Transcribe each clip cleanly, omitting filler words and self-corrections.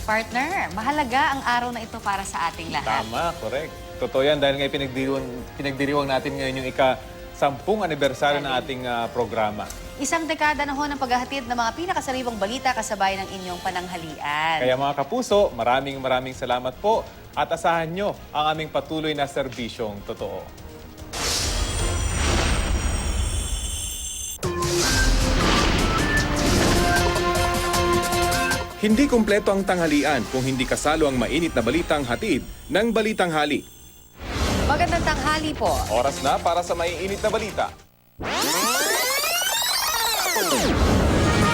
Partner, mahalaga ang araw na ito para sa ating lahat. Tama, correct. Totoo yan dahil ngayon pinagdiriwang natin ngayon yung ika-10 anibersaryo ng ating programa. Isang dekada na ho ng paghahatid ng mga pinakasariwang balita kasabay ng inyong pananghalian. Kaya mga kapuso, maraming salamat po at asahan nyo ang aming patuloy na serbisyong totoo. Hindi kumpleto ang tanghalian kung hindi kasalo ang mainit na balitang hatid ng Balitang Hali. Magandang tanghali po. Oras na para sa maiinit na balita.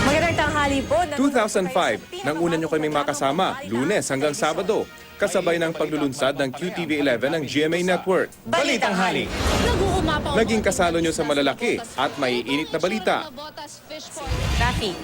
Magandang tanghali po. 2005, nang una nyo kaming makasama, Lunes hanggang Sabado, kasabay ng paglulunsad ng QTV11 ng GMA Network. Balitang Hali. Naging kasalo nyo sa malalaki at maiinit na balita. Rafi.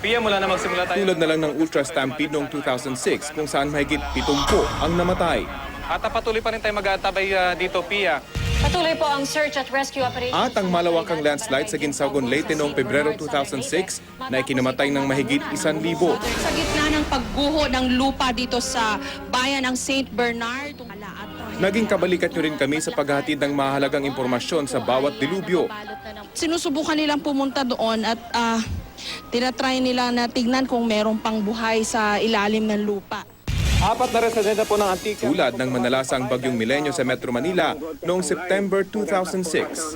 Pia, mula na magsimula tayo. Tulad na lang ng Ultra Stampede noong 2006 kung saan mahigit 70 ang namatay. At patuloy pa rin tayo mag-atabay dito, Pia. Patuloy po ang search at rescue operation. At ang malawakang landslide sa Ginsagon, Leyte noong Pebrero 2006 na ikinamatay ng mahigit 1,000. Sa gitna ng pagguho ng lupa dito sa bayan ng St. Bernard. Naging kabalikat nyo rin kami sa paghahatid ng mahalagang impormasyon sa bawat dilubyo. Sinusubukan nilang pumunta doon at tinatry nila na tignan kung merong pang buhay sa ilalim ng lupa. 4 na residente po ng Antique. Tulad ng manalasang bagyong Milenyo sa Metro Manila noong September 2006.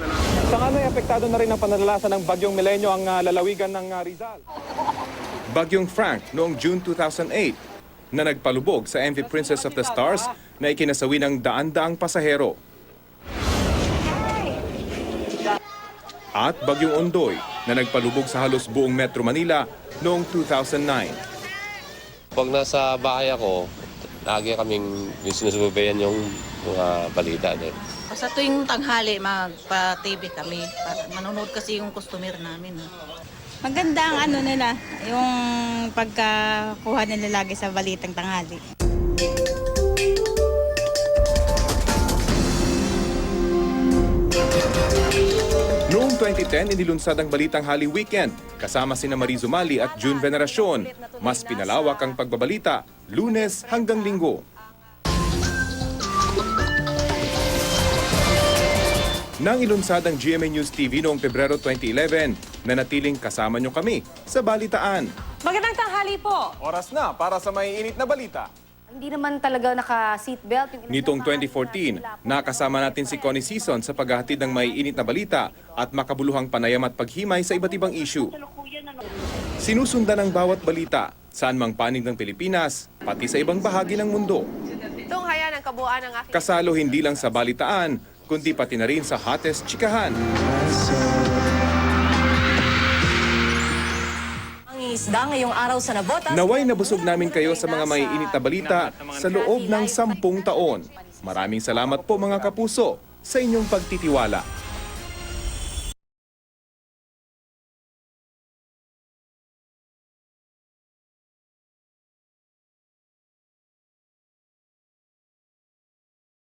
Sa ngano'y apektado na rin ang pananalasa ng bagyong Milenyo ang lalawigan ng Rizal. Bagyong Frank noong June 2008 na nagpalubog sa MV Princess of the Stars na ikinasawi ng daan-daang pasahero. At Bagyong Ondoy na nagpalubog sa halos buong Metro Manila noong 2009. Pag nasa bahay ako, lagi kaming sinusubaybayan yung mga balita din. Sa tuwing tanghali, magpa-TV kami. Manonood kasi yung customer namin. Maganda ang ano nila, yung pagkakuha nila lagi sa balitang tanghali. Noong 2010, inilunsad ang Balitang Hali Weekend kasama sina Marie Zumali at June Veneracion. Mas pinalawak ang pagbabalita, Lunes hanggang Linggo. Nang ilunsad ang GMA News TV noong Pebrero 2011, nanatiling kasama nyo kami sa balitaan. Magandang tanghali po. Oras na para sa maiinit na balita. Hindi naman talaga naka-seatbelt. Nitong 2014, nakasama natin si Connie Season sa paghahatid ng maiinit na balita at makabuluhang panayam at paghimay sa iba't ibang issue. Sinusundan ang bawat balita, saan mang panig ng Pilipinas, pati sa ibang bahagi ng mundo. Tunghayan ang kabuuan ng aking... Kasalo hindi lang sa balitaan, kundi pati na rin sa hottest chikahan. Ang isda ngayong araw sa Navotas. Naway nabusog namin kayo sa mga maiinit na balita sa loob ng 10 taon. Maraming salamat po mga kapuso sa inyong pagtitiwala.